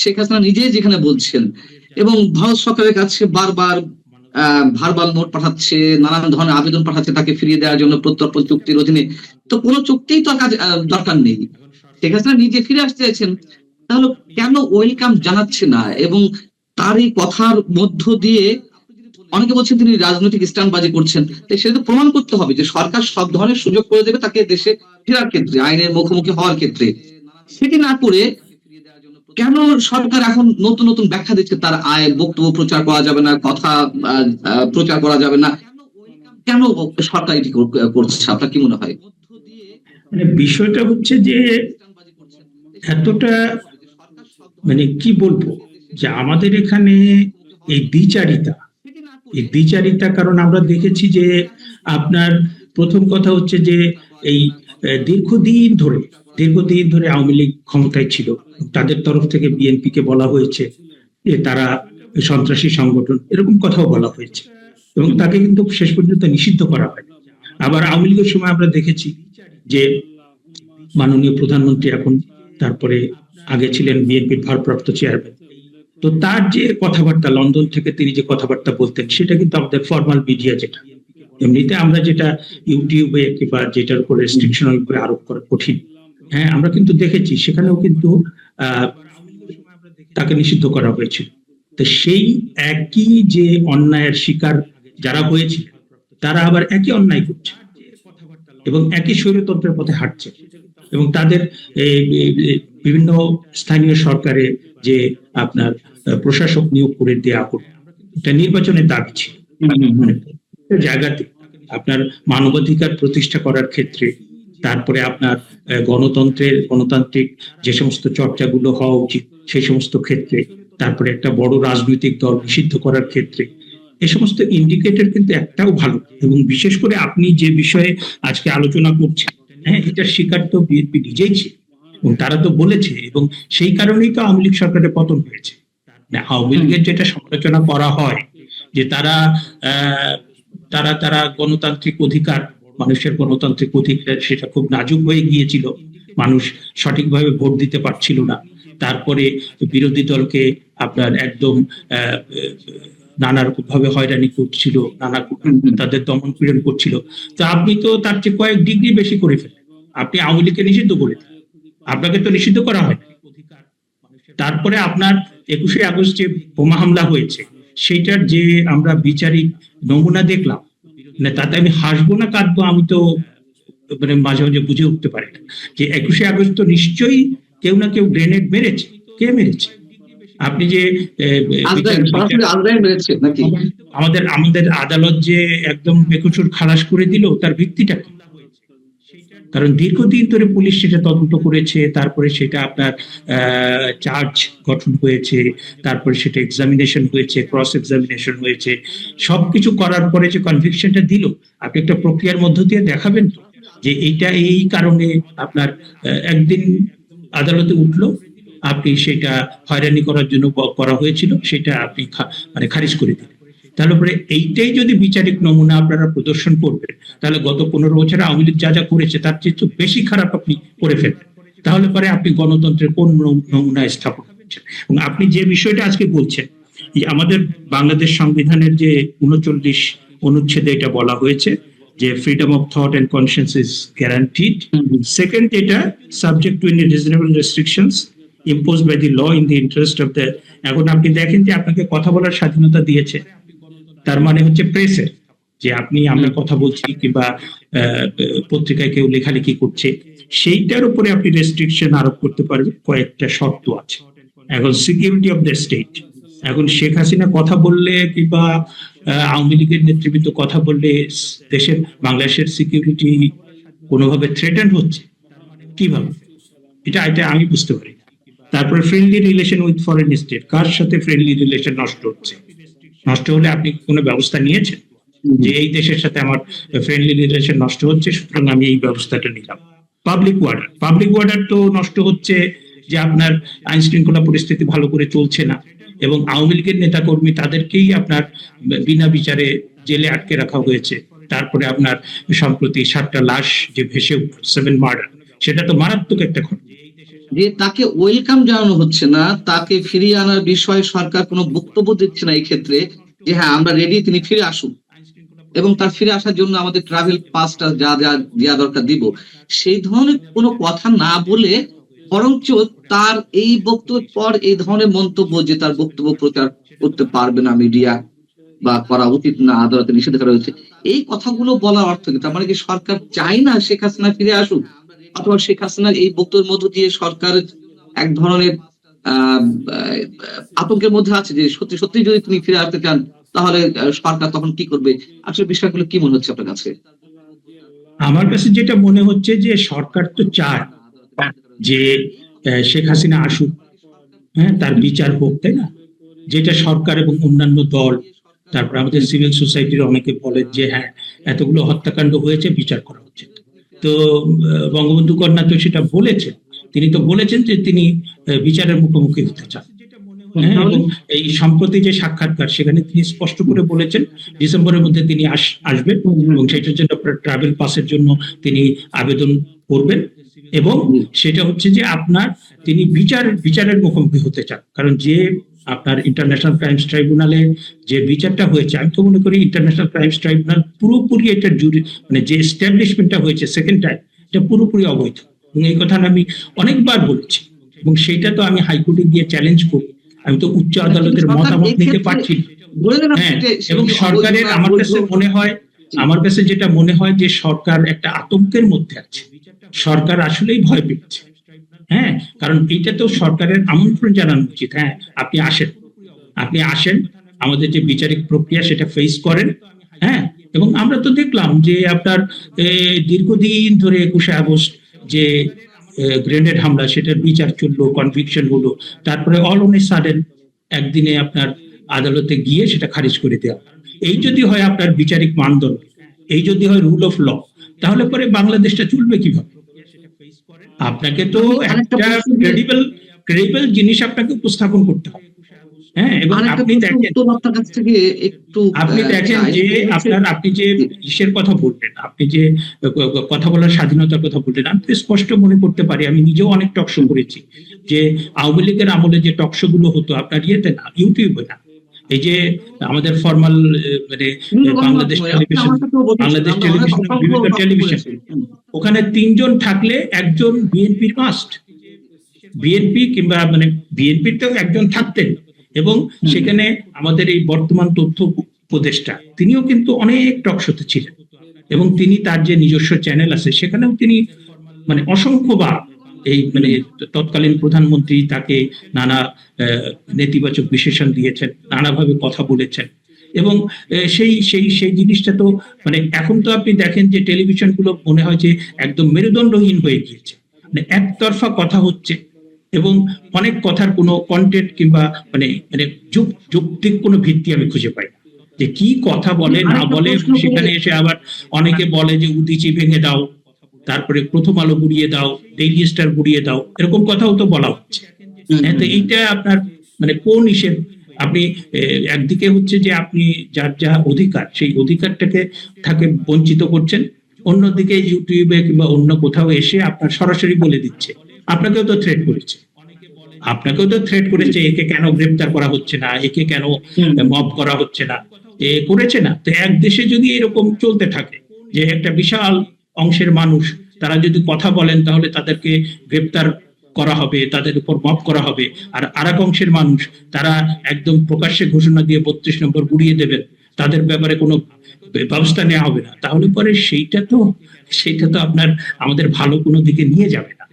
শেখ হাসিনা নিজেই যেখানে বলছেন, এবং ভারত সরকারের কাছে বারবার ভার্বাল নোট পাঠাচ্ছে, নানান ধরনের আবেদন পাঠাচ্ছে তাকে ফিরিয়ে দেওয়ার জন্য প্রত্যর্পণ চুক্তির অধীনে। তো কোনো চুক্তিই তো কাজ দরকার নেই, শেখ হাসিনা নিজে ফিরে আসতে চাইছেন, তাহলে কেন ওয়েলকাম জানাচ্ছে না? এবং তার এই কথার মধ্য দিয়ে অনেকে বলছেন তিনি রাজনৈতিক স্ট্যান্ডবাজি করছেন। তাই সেটা তো প্রমাণ করতে হবে যে সরকার সব ধরনের সুযোগ করে দেবে তাকে দেশে ফেরার ক্ষেত্রে, আইনের মুখোমুখি হওয়ার ক্ষেত্রে। সেটি না করে কেন সরকার এখন নতুন নতুন ব্যাখ্যা দিচ্ছে, তার বক্তব্য প্রচার করা যাবে না, কথা প্রচার করা যাবে না? কেন সরকার এটি করছে, আপনার কি মনে হয়? মানে বিষয়টা হচ্ছে যে এতটা মানে কি বলবো, যে আমাদের এখানে এই দ্বিচারিতা, কারণ আমরা দেখেছি যে আপনার প্রথম কথা হচ্ছে যে এই দীর্ঘদিন ধরে আওয়ামী লীগ ক্ষমতায় ছিল, তাদের তরফ থেকে বিএনপি কে বলা হয়েছে যে তারা সন্ত্রাসী সংগঠন, এরকম কথাও বলা হয়েছে, এবং তাকে কিন্তু শেষ পর্যন্ত নিষিদ্ধ করা হয়। আবার আওয়ামী লীগের সময় আমরা দেখেছি যে মাননীয় প্রধানমন্ত্রী এখন, তারপরে আগে ছিলেন বিএনপির ভারপ্রাপ্ত চেয়ারম্যান, তো তার যে কথাবার্তা, লন্ডন থেকে তিনি যে কথাবার্তা বলতেন, সেটা কিন্তু আমাদের ফর্মাল মিডিয়া, যেটা এমনিতে আমরা যেটা ইউটিউবে কিংবা যেটার উপর রেস্ট্রিকশন আরোপ করা কঠিন, হ্যাঁ আমরা কিন্তু দেখেছি সেখানেও কিন্তু তাকে নিষিদ্ধ করা হয়েছিল। তো সেই একই যে অন্যায়ের শিকার যারা হয়েছিল, তারা আবার একই অন্যায় করছে এবং একই স্বৈরতন্ত্রের পথে হাঁটছে, এবং তাদের বিভিন্ন স্থানীয় সরকারে যে আপনার প্রশাসক নিয়োগ করে দেওয়া হলো, এটা নির্বাচনের দাবি ছিল। জায়গাতে আপনার মানবাধিকার প্রতিষ্ঠা করার ক্ষেত্রে, তারপরে আপনার গণতান্ত্রিক যে সমস্ত চর্চাগুলো হওয়া উচিত সেই সমস্ত ক্ষেত্রে, তারপরে একটা বড় রাজনৈতিক দল নিষিদ্ধ করার ক্ষেত্রে, এই সমস্ত ইন্ডিকেটর কিন্তু একটাও ভালো। এবং বিশেষ করে আপনি যে বিষয়ে আজকে আলোচনা করছেন, হ্যাঁ এটার শিকার তো বিএনপি নিজেই ছিল, এবং তারা তো বলেছে, এবং সেই কারণেই তো আওয়ামী লীগ সরকারের পতন হয়েছে। আওয়ামী লীগের যেটা সমালোচনা করা হয় যে তারা তারা তারা গণতান্ত্রিক অধিকার, মানুষের গণতান্ত্রিক অধিকার সেটা খুব নাজুক হয়ে গিয়েছিল, মানুষ সঠিকভাবে ভোট দিতে পারছিল না, তারপরে বিরোধী দলকে আপনার একদম নানা রকম ভাবে হয়রানি করছিল, তাদের দমন পীড়ন করছিল। তো আপনি তো তার চেয়ে কয়েক ডিগ্রি বেশি করে ফেলেন, আপনি আওয়ামী লীগকে নিষিদ্ধ করে দিলেন, আপনাকে তো নিষিদ্ধ করা হয়। তারপরে আপনার 21শে আগস্ট যে বোমা হামলা হয়েছে, সেইটার যে আমরা বিচারিক নমুনা দেখলাম, মানে তাতে আমি হাসবো না কাঁদবো আমি তো মানে মাঝে মাঝে বুঝে উঠতে পারি না যে 21শে আগস্ট তো নিশ্চয়ই কেউ না কেউ গ্রেনেড মেরেছে। কে মেরেছে? আপনি যে আমাদের আমাদের আদালত যে একদম বেকসুর খালাস করে দিল, তার ভিত্তিটা কি? কারণ দীর্ঘদিন ধরে পুলিশ সেটা তদন্ত করেছে, তারপরে সেটা আপনার চার্জ গঠন হয়েছে, তারপরে সেটা এক্সামিনেশন হয়েছে, ক্রস এক্সামিনেশন হয়েছে, সবকিছু করার পরে যে কনভিকশনটা দিল, আপনি একটা প্রক্রিয়ার মধ্য দিয়ে দেখাবেন তো যে এইটা এই কারণে আপনার একদিন আদালতে উঠলো, আপনি সেটা হয়রানি করার জন্য করা হয়েছিল, সেটা আপনি মানে খারিজ করে দিলেন। তাহলে পরে এইটাই যদি বিচারিক নমুনা আপনারা প্রদর্শন করবেন, তাহলে গত 15 বছরে আওয়ামী লীগ যা যা করেছে তার চেয়ে তো বেশি খারাপ আপনি করে ফেলবেন। তাহলে পরে আপনি গণতন্ত্রের কোন নমুনা স্থাপন করছেন? এবং আপনি যে বিষয়টা আজকে বলছেন, আমাদের বাংলাদেশ সংবিধানের যে 39 অনুচ্ছেদে এটা বলা হয়েছে যে freedom of thought and conscience is guaranteed. Second, এটা subject to any reasonable restrictions imposed by the law in the interest of the। এখন আপনি দেখেন যে আপনাকে কথা বলার স্বাধীনতা দিয়েছে, তার মানে হচ্ছে প্রেসের, যে আপনি আমরা কথা বলছি কিংবা পত্রিকায় কেউ লেখালেখি করছে, সেইটার উপরে আপনি রেস্ট্রিকশন আরোপ করতে পারবেন, কয়েকটা শর্ত আছে। এখন সিকিউরিটি অফ দ্য স্টেট, এখন শেখ হাসিনা কথা বললে কিংবা আওয়ামী লীগের নেতৃবৃন্দ কথা বললে দেশের বাংলাদেশের সিকিউরিটি কোনোভাবে থ্রেটেন্ড হচ্ছে কিভাবে? এটা আমি বুঝতে পারি। তারপরে friendly relation with foreign state, কার সাথে ফ্রেন্ডলি রিলেশন নষ্ট হচ্ছে? নষ্ট হলে আপনি কোনো ব্যবস্থা নিয়েছেন যে এই দেশের সাথে আমার ফ্রেন্ডলি রিলেশন নষ্ট হচ্ছে, সুতরাং আমি এই ব্যবস্থাটা নিলাম? পাবলিক ওয়ার্ডার তো নষ্ট হচ্ছে যে আপনার আইন শৃঙ্খলা পরিস্থিতি ভালো করে চলছে না, এবং আওয়ামী লীগের নেতাকর্মী তাদেরকেই আপনার বিনা বিচারে জেলে আটকে রাখা হয়েছে। তারপরে আপনার সম্প্রতি 7টা লাশ যে ভেসে 7 মার্ডার, সেটা তো মারাত্মক একটা ঘটনা। যে তাকে ওয়েলকাম জানানো হচ্ছে না, তাকে ফিরিয়ে আনার বিষয়ে সরকার কোনো বক্তব্য দিচ্ছে না এই ক্ষেত্রে, যে হ্যাঁ আমরা রেডি, তিনি ফিরে আসুন এবং তার ফিরে আসার জন্য আমাদের ট্রাভেল পাসটা যা যা দেওয়া দরকার দিব, সেই ধরনের কোনো কথা না বলে বরঞ্চ তার এই বক্তব্যের পর এই ধরনের মন্তব্য যে তার বক্তব্য প্রচার করতে পারবে না মিডিয়া বা করা উচিত না, আদালতে নিষেধাজ্ঞা রয়েছে, এই কথাগুলো বলার অর্থ কি? তার মানে কি সরকার চায় না শেখ হাসিনা ফিরে আসুক, অথবা শেখ হাসিনার এই বক্তব্যের মধ্য দিয়ে সরকার এক ধরনের আহ আতঙ্কের মধ্যে আছে যে সত্যি সত্যি যদি তিনি ফিরে আসতে চান তাহলে সরকার তখন কি করবে? আসলে বিষয়গুলো কি মনে হচ্ছে আপনার কাছে? আমার কাছে যেটা মনে হচ্ছে যে সরকার তো চায় যে শেখ হাসিনা আসুক, হ্যাঁ, তার বিচার হোক, তাই না? যেটা সরকার এবং অন্যান্য দল, তারপর আমাদের সিভিল সোসাইটির অনেকে বলে যে হ্যাঁ, এতগুলো হত্যাকাণ্ড হয়েছে, বিচার করা হচ্ছে। তো বঙ্গবন্ধু কন্যা তো সেটা বলেছেন, তিনি তো বলেছেন যে তিনি বিচারের মুখোমুখি হতে চান। হ্যাঁ, এবং এই সম্প্রতি যে সাক্ষাৎকার, সেখানে তিনি স্পষ্ট করে বলেছেন ডিসেম্বরের মধ্যে তিনি আসবেন এবং সেটার জন্য ট্রাভেল পাসের জন্য তিনি আবেদন করবেন, এবং সেটা হচ্ছে যে আপনার তিনি বিচারের মুখোমুখি হতে চান। কারণ যে আপনার ইন্টারন্যাশনাল ক্রাইমস ট্রাইব্যুনালে যে বিচারটা হয়েছে, আমি তো মনে করি ইন্টারন্যাশনাল ক্রাইমস ট্রাইব্যুনাল পুরোপুরি এটা মানে যে এস্টাবলিশমেন্টটা হয়েছে সেকেন্ড টাইম, এটা পুরোপুরি অবৈধ, এবং এই কথা আমি অনেকবার বলেছি, এবং সেটা তো আমি হাইকোর্টে গিয়ে চ্যালেঞ্জ করি। আমি তো উচ্চ আদালতের মতামত নিতে পারছি না। হ্যাঁ, এবং সরকারের আমার কাছে যেটা মনে হয় যে সরকার একটা আতঙ্কের মধ্যে আছে, সরকার আসলেই ভয় পেয়েছে। হ্যাঁ, কারণ এটা তো সরকারের আমন্ত্রণ জানানো উচিত, হ্যাঁ আপনি আসেন, আমাদের যে বিচারিক প্রক্রিয়া সেটা ফেস করেন। হ্যাঁ, এবং আমরা তো দেখলাম যে আপনার দীর্ঘদিন ধরে 21শে আগস্ট যে গ্রেনেড হামলা, সেটার বিচার চললো, কনভিকশন হলো, তারপরে অল অন এ সাডেন একদিনে আপনার আদালতে গিয়ে সেটা খারিজ করে দেওয়া। এই যদি হয় আপনার বিচারিক মানদণ্ড, এই যদি হয় রুল অফ ল, তাহলে পরে বাংলাদেশটা চলবে কিভাবে? আপনাকে তো একটা ক্রেডিবল জিনিস আপনাকে উপস্থাপন করতে হবে। হ্যাঁ, এবং আপনি দেখেন যে আপনি যে ইসের কথা বললেন, আপনি যে কথা বলার স্বাধীনতার কথা বললেন, আমি তো স্পষ্ট মনে করতে পারি, আমি নিজেও অনেক টক শো করেছি, যে আওয়ামী লীগের আমলে যে টক শো গুলো হতো আপনার ইয়েতে না, ইউটিউবে না, এই যে আমাদের ফর্মাল মানে বাংলাদেশ টেলিভিশন বিভিন্ন টেলিভিশন, ওখানে 3 জন থাকলে একজন বিএনপির মাস্ট, বিএনপি কিংবা মানে বিএনপির তো একজন থাকতেন, এবং সেখানে আমাদের এই বর্তমান তথ্য উপদেষ্টা তিনিও কিন্তু অনেক টক শোতে ছিলেন, এবং তিনি তার যে নিজস্ব চ্যানেল আছে সেখানেও তিনি মানে অসংখ্যবার এই মানে তৎকালীন প্রধানমন্ত্রী তাকে নানা নেতিবাচক বিশেষণ দিয়েছেন, নানাভাবে কথা বলেছেন, এবং সেই জিনিসটা তো মানে এখন তো আপনি দেখেন যে টেলিভিশন গুলো মনে হয় যে একদম মেরুদণ্ডহীন হয়ে গিয়েছে, মানে একতরফা কথা হচ্ছে, এবং অনেক কথার কোনো কন্টেন্ট কিংবা মানে মানে যৌক্তিক কোনো ভিত্তি আমি খুঁজে পাই না, যে কি কথা বলে না বলে। সেখানে এসে আবার অনেকে বলে যে উদিচি ভেঙে দাও, তারপরে প্রথম আলো গুড়িয়ে দাও, ডেইলি স্টার গুড়িয়ে দাও, এরকম কথাও তো বলা হচ্ছে। তো এইটা আপনার মানে কোন হিসেব? আপনি একদিকে হচ্ছে যে আপনি যার যা অধিকার, সেই অধিকারটাকে বঞ্চিত করছেন, অন্যদিকে ইউটিউবে কিংবা অন্য কোথাও এসে আপনার সরাসরি বলে দিচ্ছে, আপনাকেও তো থ্রেট করেছে, একে কেন গ্রেপ্তার করা হচ্ছে না, একে কেন মব করা হচ্ছে না, এ করেছে না। তো এক দেশে যদি এরকম চলতে থাকে যে একটা বিশাল অংশের মানুষ তারা যদি কথা বলেন তাহলে তাদেরকে গ্রেপ্তার করা হবে, তাদের উপর মব করা হবে, আর আরেক অংশের মানুষ তারা একদম প্রকাশ্যে ঘোষণা দিয়ে 32 নম্বর গুড়িয়ে দেবেন, তাদের ব্যাপারে কোনো ব্যবস্থা নেওয়া হবে না, তাহলে পরে সেইটা তো আপনার আমাদের ভালো কোনো দিকে নিয়ে যাবে না।